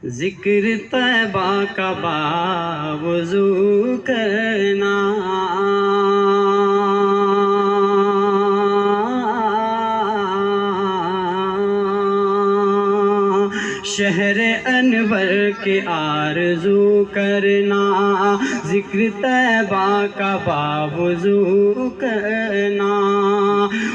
ذکر طیبہ کا باوضو کرنا، شہر انور کے آرزو کرنا، ذکر طیبہ کا باوضو کرنا۔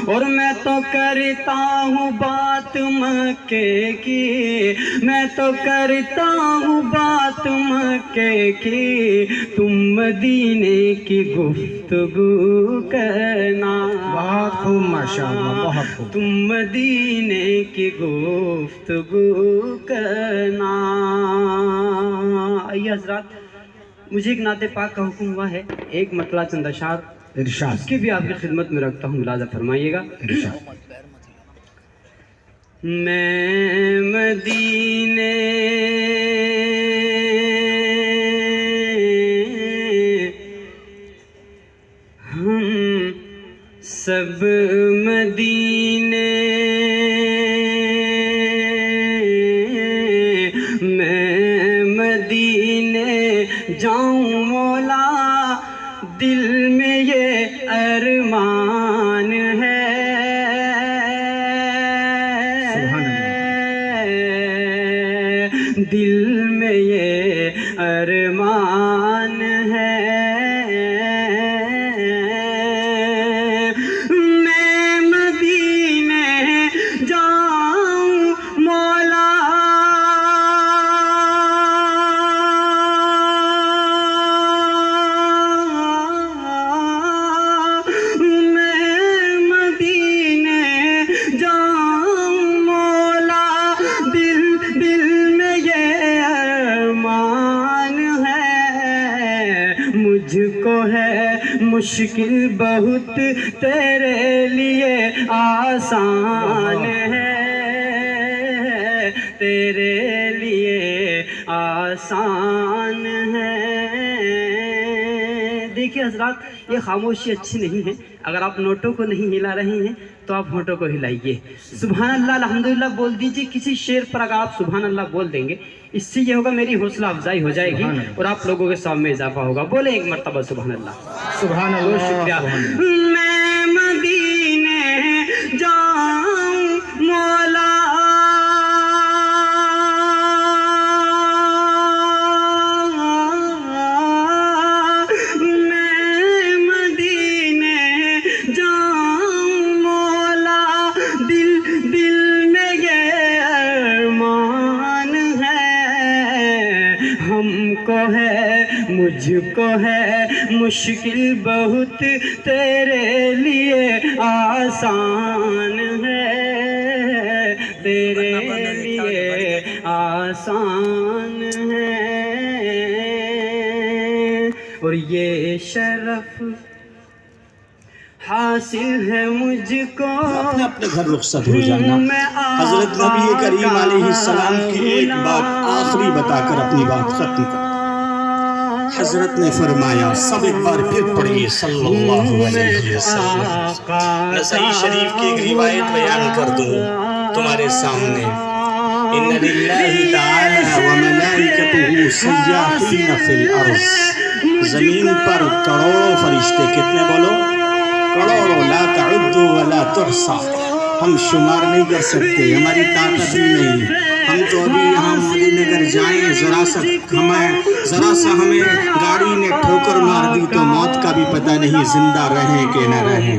اور میں تو کرتا ہوں بات مکے کی، میں تو کرتا ہوں بات مکے کی، تم مدینے کی گفتگو کرنا۔ بہت خوب ماشاءاللہ، بہت خوب۔ تم مدینے کی گفتگو کرنا۔ آئیے حضرات، مجھے ایک نعت پاک کا حکم ہوا ہے، ایک مطلع چند اشعار ارشاد اس کی بھی آپ کی خدمت میں رکھتا ہوں، ملاحظہ فرمائیے گا۔ ارشاد۔ میں مدینے ہم سب مدینے، میں مدینے جاؤں مولا، دل میں یہ ارمان ہے، دل میں یہ ارمان ہے۔ میں مدینے جاؤں مولا، میں مدینے جاؤں مولا، دل میں یہ ارمان ہے۔ مجھ کو ہے مشکل بہت، تیرے لیے آسان ہے، تیرے لیے آسان ہے۔ دیکھیے حضرات، یہ خاموشی اچھی نہیں ہے، اگر آپ نوٹوں کو نہیں ہلا رہے ہیں تو آپ ہونٹوں کو ہلائیے، سبحان اللہ الحمدللہ بول دیجیے۔ کسی شعر پر اگر آپ سبحان اللہ بول دیں گے، اس سے یہ ہوگا میری حوصلہ افزائی ہو جائے گی اور آپ لوگوں کے سامنے اضافہ ہوگا۔ بولیں ایک مرتبہ سبحان اللہ۔ سبحان اللہ، بہت شکریہ۔ سبحان اللہ۔ میں مدینے جاؤں مولا، میں مدینے جاؤں مولا، دل میں یہ ارمان ہے۔ ہم کو ہے مجھ کو ہے مشکل بہت، تیرے لیے آسان ہے، تیرے لیے آسان ہے۔ اور یہ شرف حاصل ہے مجھ کو، اپنے اپنے گھر رخصت ہو جانا۔ حضرت نبی کریم علیہ السلام کی ایک بات آخری بتا کر اپنی بات ختم کر۔ حضرت نے فرمایا، سب ایک بار پھر پڑھیے صلی اللہ علیہ وسلم۔ نسائی شریف کی ایک روایت بیان کر دوں تمہارے سامنے۔ ان للہ تعالی وملائکتہ سیاحین فی الارض، زمین پر کروڑوں فرشتے، کتنے بولو؟ کروڑوں، لا تعدوا ولا تحصى، ہم شمار نہیں کر سکتے، ہماری طاقت بھی نہیں۔ ہم تو ابھی یہاں مدینہ نگر جائیں، ذرا سا ہمیں گاڑی نے ٹھوکر مار دی تو موت کا بھی پتہ نہیں، زندہ رہیں کہ نہ رہیں۔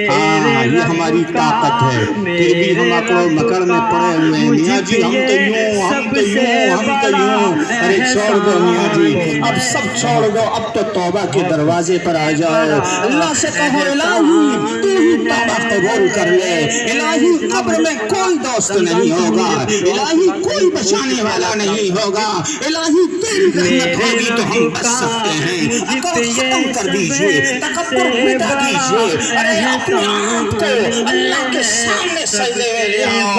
ہاں، یہ ہماری طاقت ہے کہ بھی ہم اکڑ مکڑ میں پڑے ہوئے ہیں۔ میاں جی ہم تو یوں، ہم تو یوں، ہم تو یوں۔ ارے چھوڑ دو میاں جی، اب سب چھوڑ دو، اب تو توبہ کے دروازے پر آ جاؤ۔ اللہ سے کہو الہی تو ہی توبہ قبول کر لے، الہی قبر میں کوئی دوست نہیں ہوگا، الہی कोई बचाने वाला नहीं होगा। इलाही तेरी रहमत होगी तो हम बच सकते हैं। अकबर खत्म कर दीजिए, तकब्बुर मिटा दीजिए। अरे अपने आप को अल्लाह के सामने सजदे में ले आओ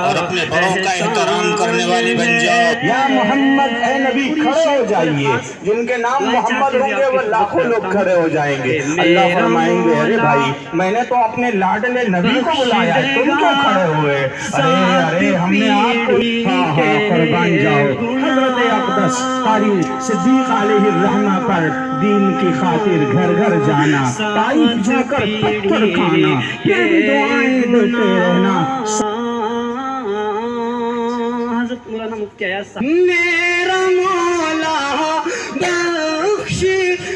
और अपने बड़ों का एहतराम करने वाले बन जाओ। या मोहम्मद, ए नबी, खड़े हो जाइए। जिनके नाम मोहम्मद होंगे वो लाखों लोग खड़े हो जाएंगे। अल्लाह फरमाएंगे, अरे भाई, मैंने तो अपने लाडले नबी को बुलाया, तुम क्यों खड़े हुए? अरे अरे हमने आपको, हाँ हाँ, कुर्बान जाओ। हजरत अक़दस कारी सिद्दीक़ अलैहिर्रहमा पर दीन की खातिर घर घर जाना, ताइफ जाकर पत्थर खाना, फिर भी दुआएं देते रहना। हज़रत मौलाना मुफ्ती अयाज़ साहब, मेरा मौला बख्श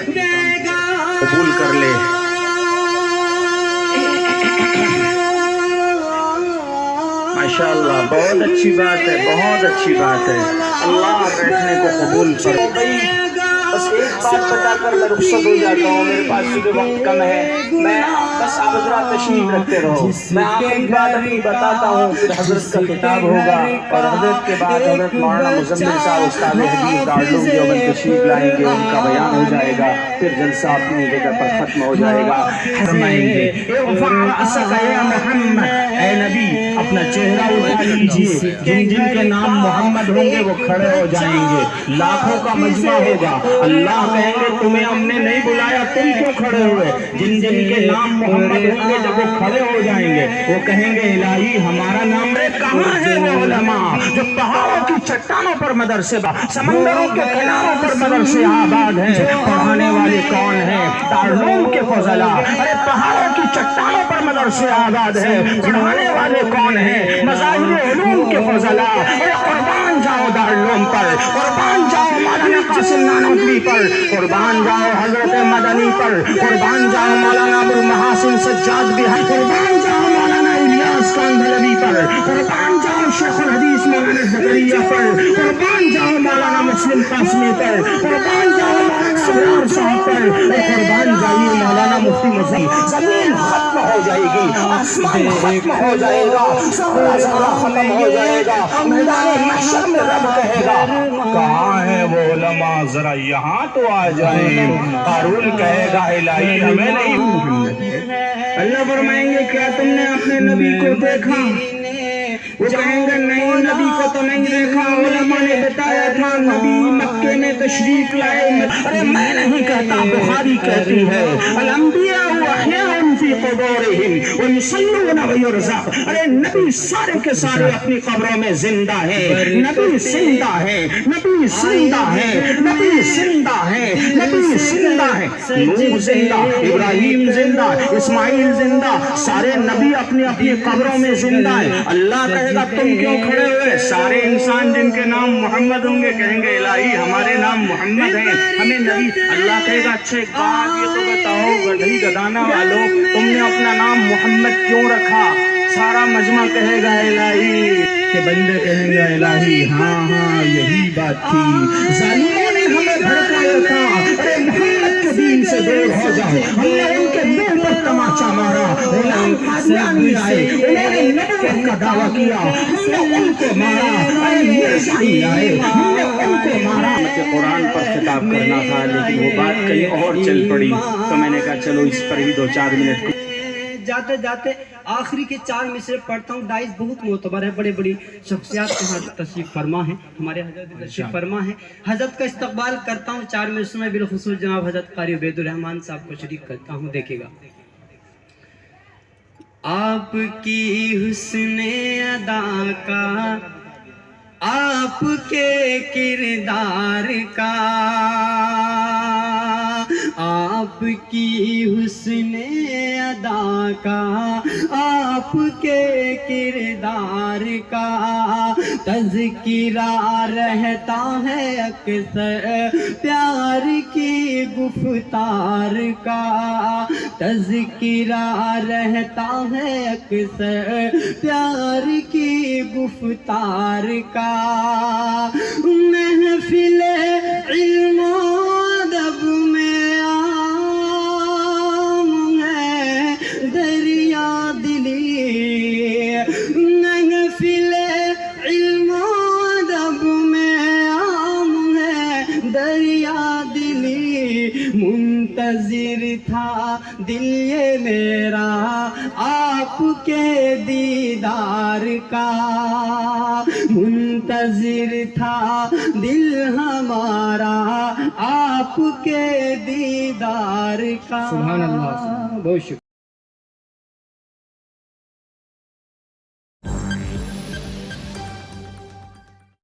देगा, कबूल कर ले। माशाअल्लाह, बहुत अच्छी बात है, बहुत अच्छी बात है। अल्लाह बैठने को कबूल करे। बस एक बात बताकर मैं रुखसत हो जाता हूँ, मेरे पास क्योंकि वक्त कम है। मैं बस आप हज़रात तशरीफ रखते रहो। मैं आखिरी बात अभी बताता हूँ, फिर हज़रत का खिताब होगा और हज़रत के बाद हज़रत मौलाना मुज़म्मिल साहब उस्ताद हदीस दारुल देवबंद तशरीफ लाएंगे, उनका बयान हो जाएगा, फिर जलसा अपनी जगह पर खत्म हो जाएगा। फरमाएंगे, ए नबी, अपना चेहरा उठा लीजिए। जिन जिन के नाम मोहम्मद होंगे वो खड़े हो जाएंगे, लाखों का मजमा होगा। अल्लाह कहेंगे, तुम्हें हमने नहीं बुलाया, तुम क्यों खड़े हुए? जिन जिन के नाम मोहम्मद होंगे जब वो खड़े हो जाएंगे, वो कहेंगे, इलाही हमारा नाम है। कहाँ है वो उलमा जो पहाड़ों की चट्टानों पर मदरसे, समंदरों के किनारों पर मदरसे आबाद है? पढ़ाने वाले कौन है? दारुल के फज़ला। अरे पहाड़ों की चट्टानों पर मदरसे आबाद है, पढ़ाने वाले कौन है? मज़ाहिर उलूम के फज़ला। अरे कुर्बान जाओ दारुल पर, कुर्बान जाओ मौलाना कासिम नानवी पर, कुर्बान जाओ हजरत मदनी पर, कुर्बान जाओ मौलाना अबुल महासिन सज्जाद बिहारी, कुर्बान जाओ मौलाना इलियास कांधलवी पर, कुर्बान जाओ शेखुल हदीस मौलाना ज़करिया पर, कुर्बान जाओ मौलाना मुस्लिम कासमी पर, कुर्बान जाओ मौलाना अबरार साहब पर, कुर्बान जाइए मौलाना मुफ्ती मुज़म्मिल। ज़मीन खत्म हो जाएगी, आसमान खत्म हो जाएगा, सारा खत्म हो जाएगा। मैदान महशर में रब कहेगा, कहाँ है वो उलमा, जरा यहाँ तो आ जाए। कारून कहेगा, इलाही हमें नहीं। अल्लाह फरमाएंगे, क्या तुमने अपने नबी को देखा? वो कहेंगे, नहीं, नबी को तो नहीं देखा। उलमा ने बताया था नबी मक्के में तशरीफ लाए। अरे मैं नहीं कहता, बुखारी कहती है, अल-अंबिया अहयाउन फी क़ुबूरिहिम व युसल्लूना व युरज़क़। अरे नबी सारे के सारे अपनी कब्रों में जिंदा है। नबी जिंदा है, नबी जिंदा है, नबी जिंदा है, नबी जिंदा है। नूह जिंदा, इब्राहिम जिंदा, इस्माइल जिंदा, सारे नबी अपनी अपनी कब्रों में जिंदा है। अल्लाह कहेगा, तुम क्यों खड़े हुए? सारे इंसान जिनके नाम मोहम्मद होंगे कहेंगे, इलाही हमारे नाम मोहम्मद हैं, हमें नबी। अल्लाह कहेगा, अच्छा एक बात ये तो बताओ गधी गदाना वालों, तुमने अपना नाम मोहम्मद क्यों रखा? सारा मजमा कहेगा, इलाही के बंदे कहेंगे, इलाही हाँ हाँ यही बात थी, जालिमों ने हमें भड़काया था। अरे मोहम्मद के दीन से दूर हो जाओ। हमने उनके दिल पर तमाचा मारा, गुलाम कादियानी आए, उन्होंने नबूवत का दावा किया, हमने उनको मारा। अरे मिर्ज़ाई आए, हमने उनको मारा। मुझे कुरान पर खिताब करना था, लेकिन वो बात कहीं और चल पड़ी, तो मैंने कहा चलो इस पर ही 2-4 मिनट। जाते जाते आखिरी के 4 मिसरे पढ़ता हूँ। डाइस बहुत मोतबर है, बड़े बड़ी शख्सियात के साथ तशरीफ फरमा है, हमारे हजरत तशरीफ फरमा है। हजरत का इस्तकबाल करता हूँ 4 मिसरों में, बिलखुसूस जनाब हजरत कारी उबैदुर रहमान साहब को शरीक करता हूँ। देखिएगा, आपकी हुस्ने अदा का, आपके किरदार का, आपकी हुस्ने अदा का, आपके किरदार का तज़किरा रहता है अक्सर, प्यार की गुफ्तार का तज़किरा रहता है अक्सर, प्यार की गुफ्तार का। महफ़िल इल्म अदब में आम है दरिया दिली, महफ़िल इल्म دریا دلی منتظر تھا دل یہ میرا آپ کے دیدار کا، منتظر تھا دل ہمارا آپ کے دیدار کا۔ سبحان اللہ، بہت شکریہ۔